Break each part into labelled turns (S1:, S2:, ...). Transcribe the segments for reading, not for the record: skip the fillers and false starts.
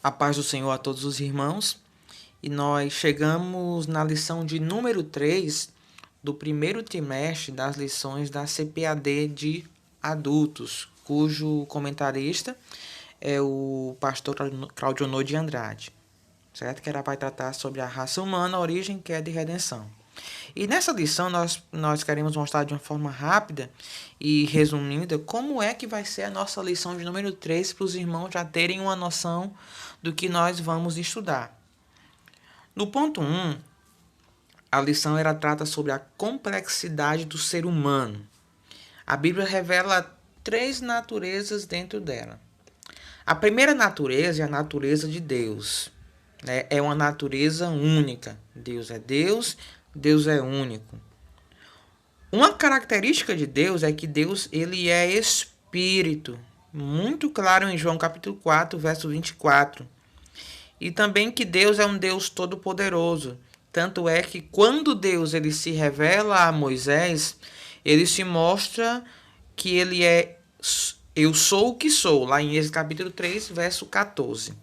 S1: A paz do Senhor a todos os irmãos. E nós chegamos na lição de número 3 do primeiro trimestre das lições da CPAD de adultos, cujo comentarista é o pastor Claudionor de Andrade, certo? Que ela vai tratar sobre a raça humana, origem, queda e redenção. E nessa lição nós queremos mostrar de uma forma rápida e resumida como é que vai ser a nossa lição de número 3 para os irmãos já terem uma noção do que nós vamos estudar. No ponto 1, a lição trata sobre a complexidade do ser humano. A Bíblia revela 3 naturezas dentro dela. A primeira natureza é a natureza de Deus. É uma natureza única. Deus, Deus é único. Uma característica de Deus é que Deus ele é espírito. Muito claro em João capítulo 4, verso 24. E também que Deus é um Deus todo-poderoso. Tanto é que quando Deus ele se revela a Moisés, ele se mostra que ele é eu sou o que sou, lá em Êxodo capítulo 3, verso 14.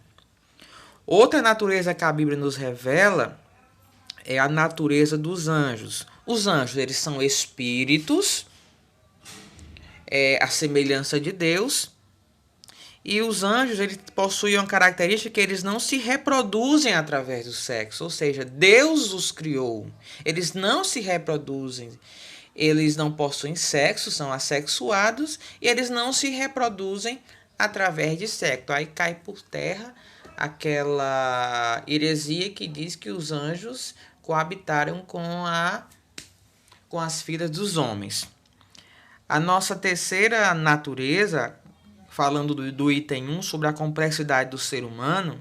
S1: Outra natureza que a Bíblia nos revela é a natureza dos anjos. Os anjos, eles são espíritos, a semelhança de Deus. E os anjos, eles possuem uma característica que eles não se reproduzem através do sexo. Ou seja, Deus os criou. Eles não se reproduzem. Eles não possuem sexo, são assexuados. E eles não se reproduzem através de sexo. Aí cai por terra aquela heresia que diz que os anjos coabitaram com as filhas dos homens. A nossa terceira natureza, falando do item 1 sobre a complexidade do ser humano,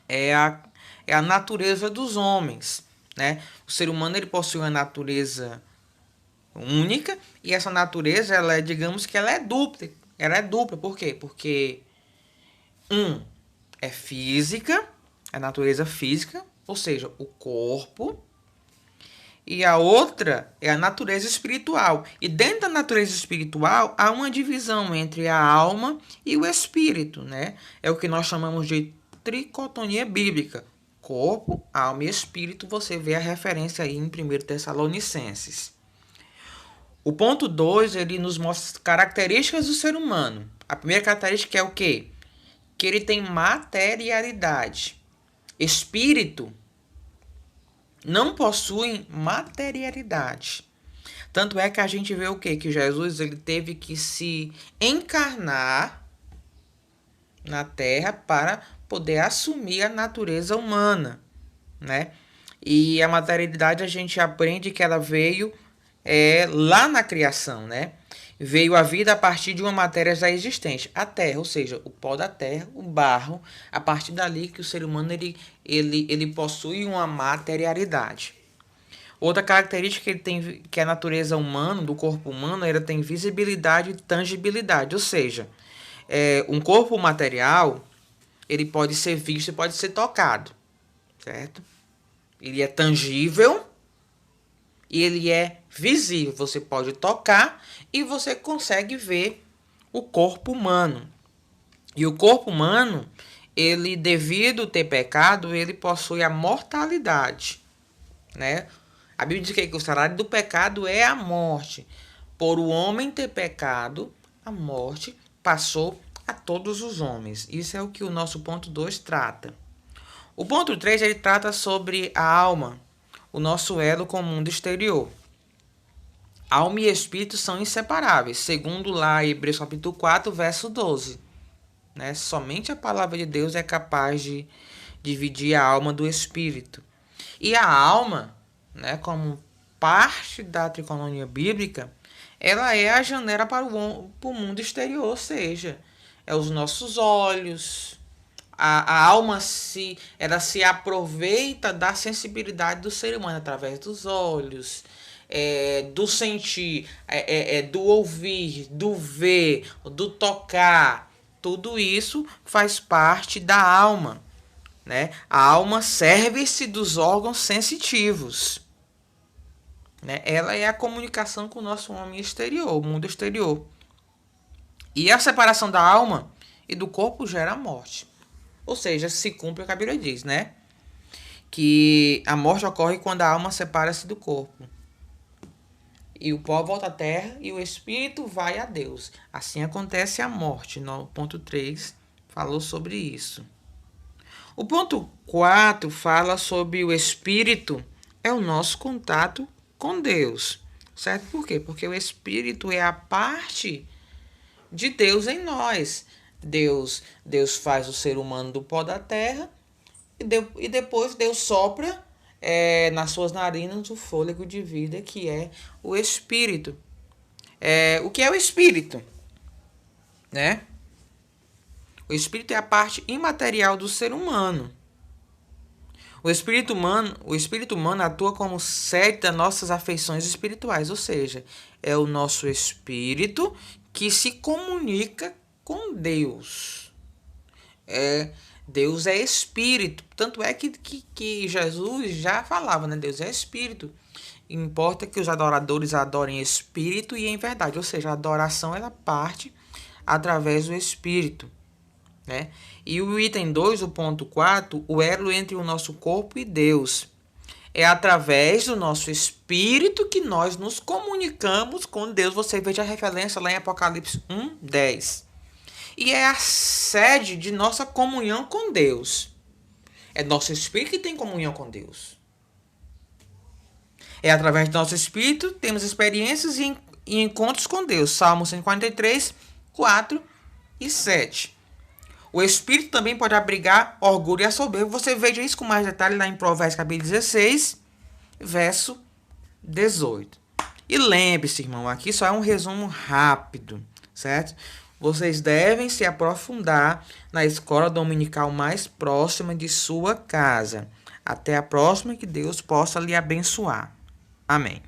S1: é a natureza dos homens, né? O ser humano ele possui uma natureza única e essa natureza digamos que ela é dupla. Ela é dupla, por quê? Porque é física, a natureza física, ou seja, o corpo, e a outra é a natureza espiritual. E dentro da natureza espiritual há uma divisão entre a alma e o espírito, né? É o que nós chamamos de tricotonia bíblica. Corpo, alma e espírito, você vê a referência aí em 1 Tessalonicenses. O ponto 2, ele nos mostra características do ser humano. A primeira característica é o quê? Que ele tem materialidade. Espírito não possuem materialidade. Tanto é que a gente vê o quê? Que Jesus ele teve que se encarnar na Terra para poder assumir a natureza humana, né? E a materialidade a gente aprende que ela veio lá na criação, né? Veio a vida a partir de uma matéria já existente, a terra, ou seja, o pó da terra, o barro, a partir dali que o ser humano ele possui uma materialidade. Outra característica que ele tem, que a natureza humana, do corpo humano, ela tem visibilidade e tangibilidade, ou seja, um corpo material, ele pode ser visto e pode ser tocado, certo? Ele é tangível e ele é visível. Você pode tocar e você consegue ver o corpo humano. E o corpo humano, ele devido ter pecado, ele possui a mortalidade, né? A Bíblia diz que o salário do pecado é a morte. Por o homem ter pecado, a morte passou a todos os homens. Isso é o que o nosso ponto 2 trata. O ponto 3, ele trata sobre a alma, o nosso elo com o mundo exterior. Alma e espírito são inseparáveis, segundo lá Hebreus capítulo 4, verso 12. Né? Somente a palavra de Deus é capaz de dividir a alma do espírito. E a alma, né, como parte da tricotonia bíblica, ela é a janela para o mundo exterior, ou seja, é os nossos olhos. A alma ela se aproveita da sensibilidade do ser humano através dos olhos, do sentir, do ouvir, do ver, do tocar. Tudo isso faz parte da alma, né? A alma serve-se dos órgãos sensitivos, né? Ela é a comunicação com o nosso homem exterior, o mundo exterior. E a separação da alma e do corpo gera a morte. Ou seja, se cumpre o que a Bíblia diz, né? Que a morte ocorre quando a alma separa-se do corpo. E o pó volta à terra e o espírito vai a Deus. Assim acontece a morte. No ponto 3 falou sobre isso. O ponto 4 fala sobre o espírito, é o nosso contato com Deus. Certo? Por quê? Porque o espírito é a parte de Deus em nós. Deus faz o ser humano do pó da terra e depois Deus sopra nas suas narinas o fôlego de vida, que é o espírito. O que é o espírito? Né? O espírito é a parte imaterial do ser humano. O espírito humano atua como sede das nossas afeições espirituais, ou seja, é o nosso espírito que se comunica com Deus. Deus é espírito. Tanto é que Jesus já falava, né? Deus é espírito. Importa que os adoradores adorem em espírito e em verdade. Ou seja, a adoração ela parte através do espírito. Né? E o item 2, o ponto 4, o elo entre o nosso corpo e Deus. É através do nosso espírito que nós nos comunicamos com Deus. Você veja a referência lá em Apocalipse 1:10. E é a sede de nossa comunhão com Deus. É nosso espírito que tem comunhão com Deus. É através do nosso espírito temos experiências e encontros com Deus. Salmo 143, 4 e 7. O espírito também pode abrigar orgulho e a soberba. Você veja isso com mais detalhe lá em Provérbios capítulo 16, verso 18. E lembre-se, irmão, aqui só é um resumo rápido, certo? Vocês devem se aprofundar na escola dominical mais próxima de sua casa. Até a próxima, que Deus possa lhe abençoar. Amém.